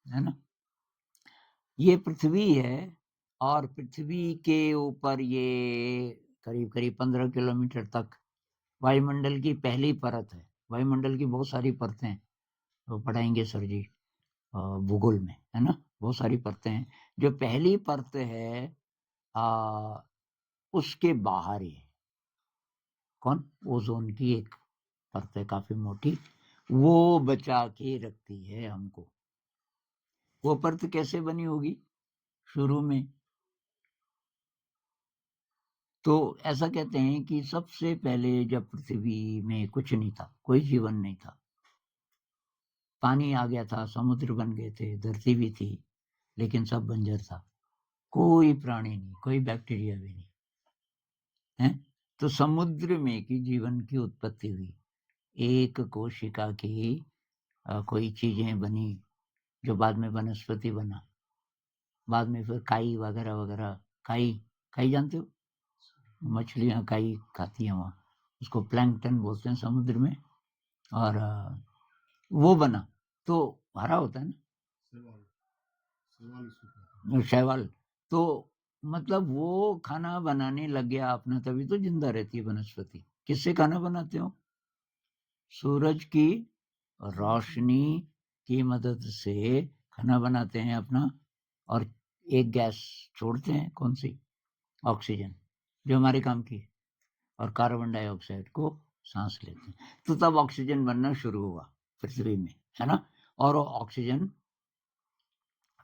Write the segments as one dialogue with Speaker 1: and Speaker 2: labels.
Speaker 1: है ना? ये पृथ्वी है और पृथ्वी के ऊपर ये करीब-करीब 15 किलोमीटर तक वायुमंडल की पहली परत है। वायुमंडल की बहुत सारी परतें हैं, वो पढ़ाएँगे सर जी भूगोल में, है ना? बहुत सारी परतें हैं। जो पहली परत है अ, उसके बाहर ही है। कौन? ओज़ोन की एक परत है काफ़ी मोटी, वो बचा के रखती है हमको। वो परत कैसे बनी होगी शुरू में? तो ऐसा कहते हैं कि सबसे पहले जब पृथ्वी में कुछ नहीं था, कोई जीवन नहीं था, पानी आ गया था, समुद्र बन गए थे, धरती भी थी, लेकिन सब बंजर था। कोई प्राणी नहीं, कोई बैक्टीरिया भी नहीं, हैं? तो समुद्र में की जीवन की उत्पत्ति हुई। एक कोशिका की कोई चीज़ें बनी, जो बाद में वनस्पति बना। बाद में फिर काई वगैरह-वगैरह, काई काई जानते हो? मछलियाँ काई खाती हैं वहाँ, उसको प्लैंकटन बोलते हैं समुद्र में। और वो बना, तो हरा होता है ना, शैवाल। तो मतलब वो खाना बनाने लग गया अपना, तभी तो जिंदा रहती है वनस्पति। किससे खाना बनाते हो? सूरज की रोशनी की मदद से खाना बनाते हैं अपना। और एक गैस छोड़ते हैं, कौन सी? ऑक्सीजन, जो हमारे काम की है। और कार्बन डाइऑक्साइड को सांस लेते हैं। तो तब ऑक्सीजन बनना शुरू हुआ पृथ्वी में, है ना? और वो ऑक्सीजन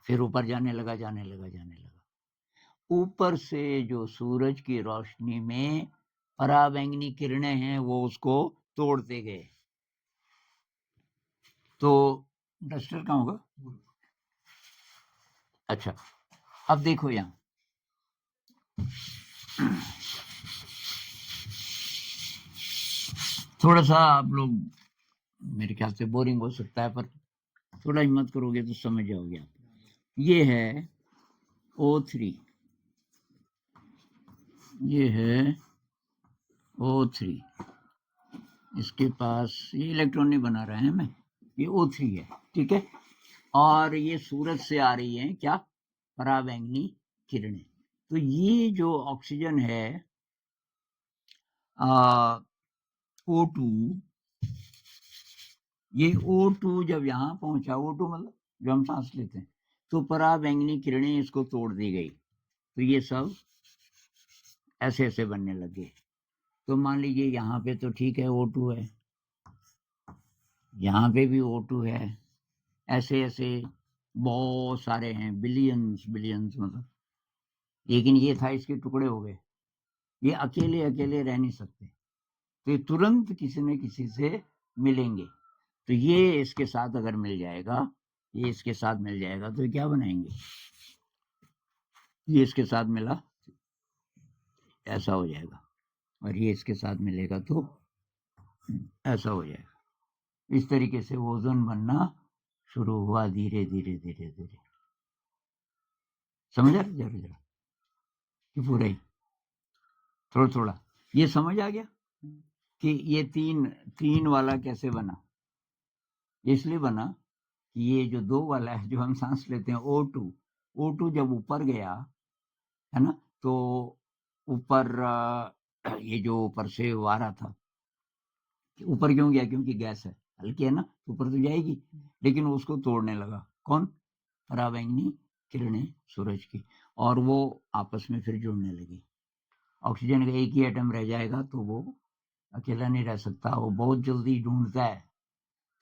Speaker 1: फिर ऊपर जाने लगा। ऊपर से जो सूरज की रोशनी में पराबैंगनी किरणें हैं, वो उसको तोड़ते गए। तो डस्टर कहाँ होगा? अच्छा, अब देखो यहाँ थोड़ा सा आप लोग मेरे ख्याल से बोरिंग हो सकता है, पर थोड़ा हिम्मत करोगे तो समझ जाओगे आप। ये है O3, ये है O3, इसके पास ये इलेक्ट्रॉन नहीं बना रहे हैं मैं, ये O3 है, ठीक है। और ये सूरज से आ रही है क्या? पराबैंगनी किरणें। तो ये जो ऑक्सीजन है O2, ये O2 जब यहाँ पहुंचा, O2 मतलब जो हम सांस लेते हैं, तो पराबैंगनी किरणें इसको तोड़ दी गई, तो ये सब ऐसे ऐसे बनने लगे। तो मान लीजिए यहाँ पे तो ठीक है O2 है, यहाँ पे भी O2 है, ऐसे ऐसे बहुत सारे हैं, बिलियंस बिलियंस मतलब। लेकिन ये था, इसके टुकड़े हो गए, ये अकेले अकेले रह नहीं सकते, तो ये तुरंत किसी न किसी से मिलेंगे। तो ये इसके साथ अगर मिल जाएगा, ये इसके साथ मिल जाएगा, तो ये क्या बनाएंगे? ये इसके साथ मिला, ऐसा हो जाएगा, और ये इसके साथ मिलेगा तो ऐसा हो जाएगा। इस तरीके से ओजोन बनना शुरू हुआ, धीरे धीरे धीरे धीरे। समझ आ रहा जरा जरा कि पूरा ही? थोड़ा थोड़ा ये समझ आ गया कि ये तीन तीन वाला कैसे बना? इसलिए बना कि ये जो दो वाला है, जो हम सांस लेते हैं O2 जब ऊपर गया, है ना, तो ऊपर ये जो ऊपर से वो आ रहा था, ऊपर क्यों गया? क्योंकि गैस है, हल्की है ना, तो ऊपर तो जाएगी, लेकिन उसको तोड़ने लगा कौन? पराबैंगनी किरणें सूरज की, और वो आपस में फिर जुड़ने लगी। ऑक्सीजन का एक ही एटम रह जाएगा, तो वो अकेला नहीं रह सकता, वो बहुत जल्दी ढूंढता है,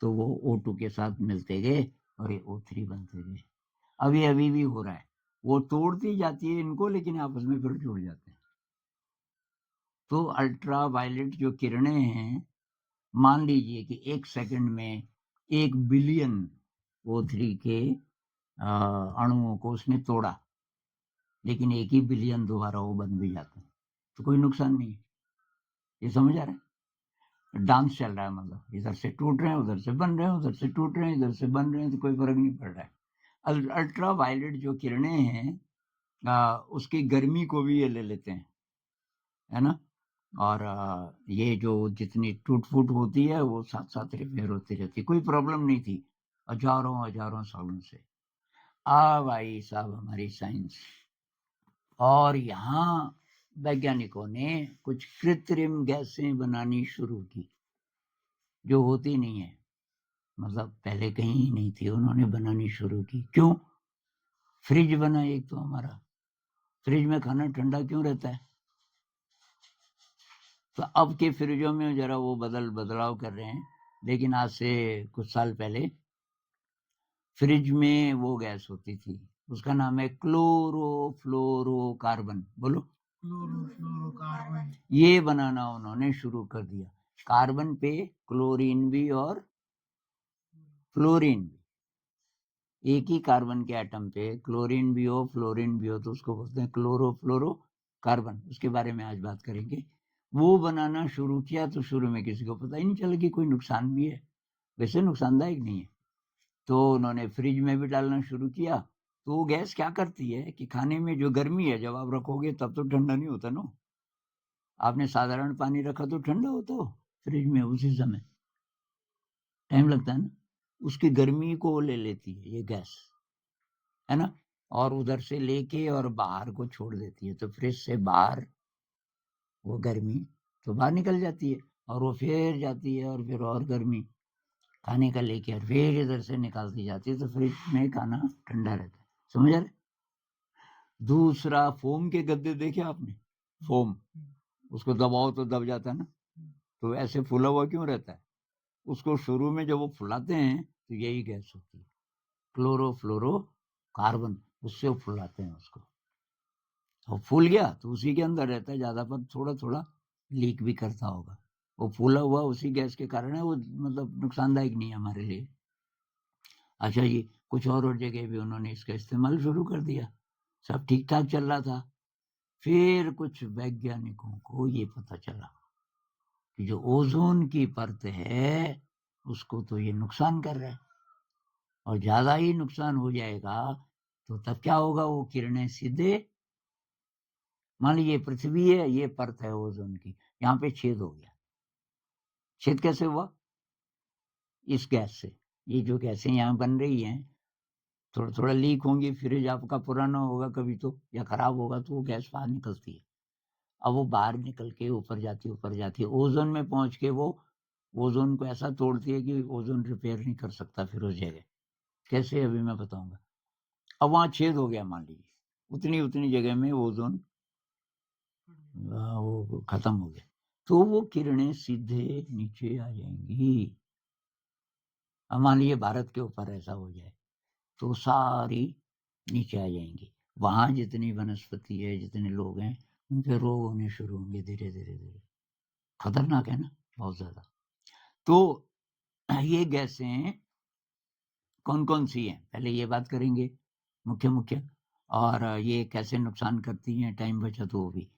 Speaker 1: तो वो O2 के साथ मिलते गए और ये O3 बनते गए। अभी अभी भी हो रहा है, वो तोड़ती जाती है इनको, लेकिन आपस में फिर जुड़ जाते हैं। तो अल्ट्रा वायलेट जो किरणें हैं, मान लीजिए कि 1 सेकंड में 1 बिलियन O3 के अणुओं को उसने तोड़ा, लेकिन 1 ही बिलियन दोबारा वो बन भी जाते हैं, तो कोई नुकसान नहीं है। ये समझ आ रहा है? डांस चल रहा है, मतलब इधर से टूट रहे हैं, उधर से बन रहे हैं, उधर से टूट रहे हैं, इधर से बन रहे हैं, तो कोई फर्क नहीं पड़ रहा है। अल्ट्रा वायलेट जो किरणें हैं, उसकी गर्मी को भी ये ले लेते हैं, है ना। और ये जो जितनी टूट फूट होती है, वो साथ साथ रिपेयर होती रहती है, कोई प्रॉब्लम नहीं थी हजारों हजारों सालों से। भाई साहब हमारी साइंस, और यहाँ वैज्ञानिकों ने कुछ कृत्रिम गैसें बनानी शुरू की जो होती नहीं है, मतलब पहले कहीं नहीं थी, उन्होंने बनानी शुरू की। क्यों? फ्रिज बना एक तो हमारा, फ्रिज में खाना ठंडा क्यों रहता है? तो अब के फ्रिजों में जरा वो बदलाव कर रहे हैं, लेकिन आज से कुछ साल पहले फ्रिज में वो गैस होती थी, उसका नाम है क्लोरोफ्लोरोकार्बन। बोलो,
Speaker 2: क्लोरोफ्लोरोकार्बन।
Speaker 1: ये बनाना उन्होंने शुरू कर दिया। कार्बन पे क्लोरीन भी और फ्लोरीन भी, एक ही कार्बन के एटम पे क्लोरीन भी हो फ्लोरीन भी हो तो उसको बोलते हैं क्लोरोफ्लोरोकार्बन। उसके बारे में आज बात करेंगे। वो बनाना शुरू किया तो शुरू में किसी को पता ही नहीं चला कि कोई नुकसान भी है, वैसे नुकसानदायक नहीं है। तो उन्होंने फ्रिज में भी डालना शुरू किया। तो वो गैस क्या करती है कि खाने में जो गर्मी है जब आप रखोगे तब तो ठंडा नहीं होता ना, आपने साधारण पानी रखा तो ठंडा होता हो फ्रिज में, उसी समय टाइम लगता है ना, उसकी गर्मी को ले लेती है ये गैस, है ना, और उधर से लेके और बाहर को छोड़ देती है। तो फ्रिज से बाहर वो गर्मी तो बाहर निकल जाती है और वो फिर जाती है और फिर और गर्मी खाने का लेके और फिर इधर से निकालती जाती है, तो फ्रिज में खाना ठंडा रहता है। समझ आ रहे? दूसरा, फोम के गद्दे देखे आपने? फोम, उसको दबाओ तो दब जाता है ना, तो ऐसे फूला हुआ क्यों रहता है? उसको शुरू में जब वो फुलाते हैं तो यही गैस होती है, क्लोरोफ्लोरो कार्बन, उससे वो फुलाते हैं उसको। और फूल गया तो उसी के अंदर रहता है ज्यादा, पर थोड़ा थोड़ा लीक भी करता होगा। वो फूला हुआ उसी गैस के कारण है, वो मतलब नुकसानदायक नहीं है हमारे लिए। अच्छा जी, कुछ और जगह भी उन्होंने इसका इस्तेमाल शुरू कर दिया, सब ठीक ठाक चल रहा था। फिर कुछ वैज्ञानिकों को ये पता चला कि जो ओजोन की परत है उसको तो ये नुकसान कर रहा है, और ज्यादा ही नुकसान हो जाएगा तो तब क्या होगा? वो किरणें सीधे, मान लीजिए पृथ्वी है, ये परत है ओजोन की, यहाँ पे छेद हो गया। छेद कैसे हुआ? इस गैस से। ये जो गैसें यहाँ बन रही हैं थोड़ा थोड़ा लीक होंगी, फ्रिज आपका पुराना होगा कभी तो, या खराब होगा तो वो गैस बाहर निकलती है। अब वो बाहर निकल के ऊपर जाती है ओजोन में पहुंच के, वो ओजोन को ऐसा तोड़ती है कि ओजोन रिपेयर नहीं कर सकता फिर उस जगह। कैसे, अभी मैं बताऊंगा। अब वहां छेद हो गया, मान लीजिए उतनी उतनी जगह में ओजोन वो खत्म हो गया, तो वो किरणें सीधे नीचे आ जाएंगी। अब मान लीजिए भारत के ऊपर ऐसा हो जाए तो सारी नीचे आ जाएंगी। वहां जितनी वनस्पति है, जितने लोग हैं, उनके रोग होने शुरू होंगे धीरे धीरे धीरे। खतरनाक है ना, बहुत ज्यादा। तो ये गैसें कौन कौन सी हैं, पहले ये बात करेंगे मुख्य मुख्य, और ये कैसे नुकसान करती हैं, टाइम बचा तो वो भी।